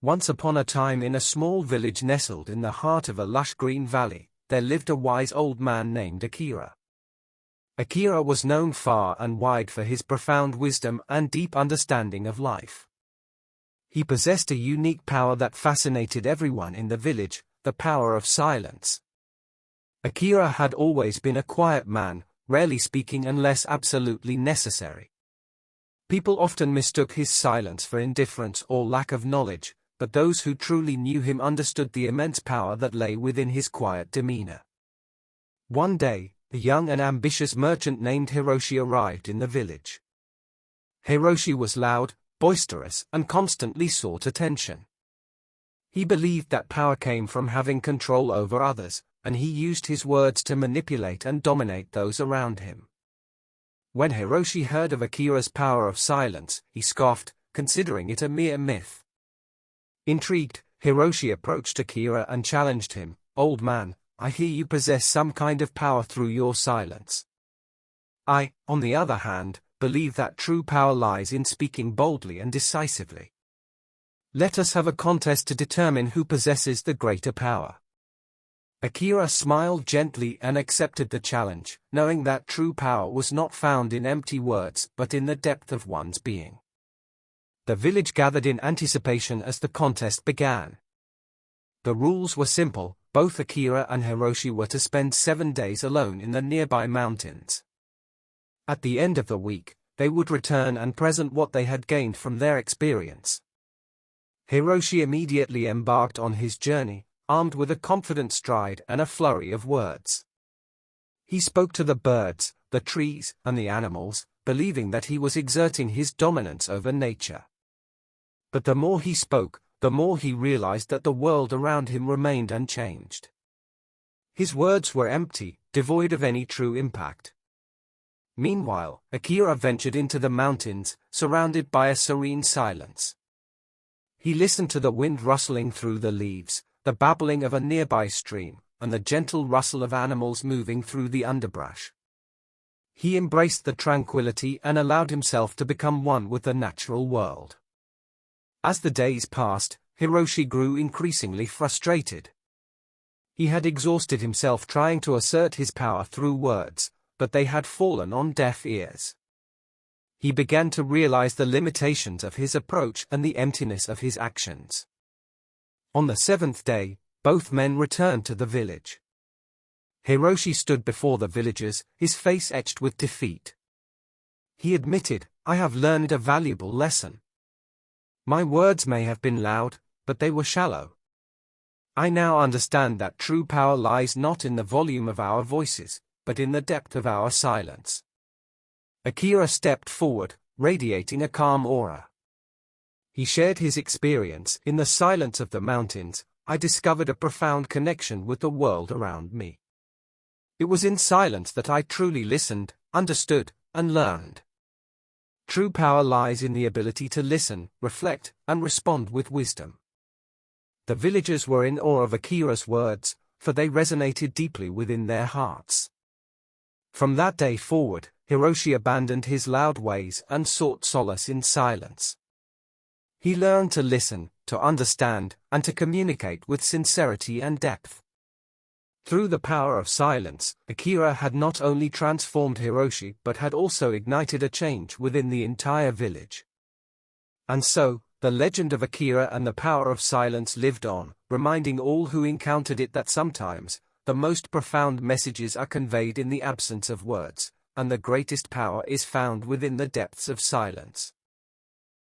Once upon a time, in a small village nestled in the heart of a lush green valley, there lived a wise old man named Akira. Akira was known far and wide for his profound wisdom and deep understanding of life. He possessed a unique power that fascinated everyone in the village, the power of silence. Akira had always been a quiet man, rarely speaking unless absolutely necessary. People often mistook his silence for indifference or lack of knowledge, but those who truly knew him understood the immense power that lay within his quiet demeanor. One day, a young and ambitious merchant named Hiroshi arrived in the village. Hiroshi was loud, boisterous, and constantly sought attention. He believed that power came from having control over others, and he used his words to manipulate and dominate those around him. When Hiroshi heard of Akira's power of silence, he scoffed, considering it a mere myth. Intrigued, Hiroshi approached Akira and challenged him, "Old man, I hear you possess some kind of power through your silence. I, on the other hand, believe that true power lies in speaking boldly and decisively. Let us have a contest to determine who possesses the greater power." Akira smiled gently and accepted the challenge, knowing that true power was not found in empty words but in the depth of one's being. The village gathered in anticipation as the contest began. The rules were simple: both Akira and Hiroshi were to spend 7 days alone in the nearby mountains. At the end of the week, they would return and present what they had gained from their experience. Hiroshi immediately embarked on his journey, armed with a confident stride and a flurry of words. He spoke to the birds, the trees, and the animals, believing that he was exerting his dominance over nature. But the more he spoke, the more he realized that the world around him remained unchanged. His words were empty, devoid of any true impact. Meanwhile, Akira ventured into the mountains, surrounded by a serene silence. He listened to the wind rustling through the leaves, the babbling of a nearby stream, and the gentle rustle of animals moving through the underbrush. He embraced the tranquility and allowed himself to become one with the natural world. As the days passed, Hiroshi grew increasingly frustrated. He had exhausted himself trying to assert his power through words, but they had fallen on deaf ears. He began to realize the limitations of his approach and the emptiness of his actions. On the 7th day, both men returned to the village. Hiroshi stood before the villagers, his face etched with defeat. He admitted, "I have learned a valuable lesson. My words may have been loud, but they were shallow. I now understand that true power lies not in the volume of our voices, but in the depth of our silence." Akira stepped forward, radiating a calm aura. He shared his experience. "In the silence of the mountains, I discovered a profound connection with the world around me. It was in silence that I truly listened, understood, and learned. True power lies in the ability to listen, reflect, and respond with wisdom." The villagers were in awe of Akira's words, for they resonated deeply within their hearts. From that day forward, Hiroshi abandoned his loud ways and sought solace in silence. He learned to listen, to understand, and to communicate with sincerity and depth. Through the power of silence, Akira had not only transformed Hiroshi but had also ignited a change within the entire village. And so, the legend of Akira and the power of silence lived on, reminding all who encountered it that sometimes, the most profound messages are conveyed in the absence of words, and the greatest power is found within the depths of silence.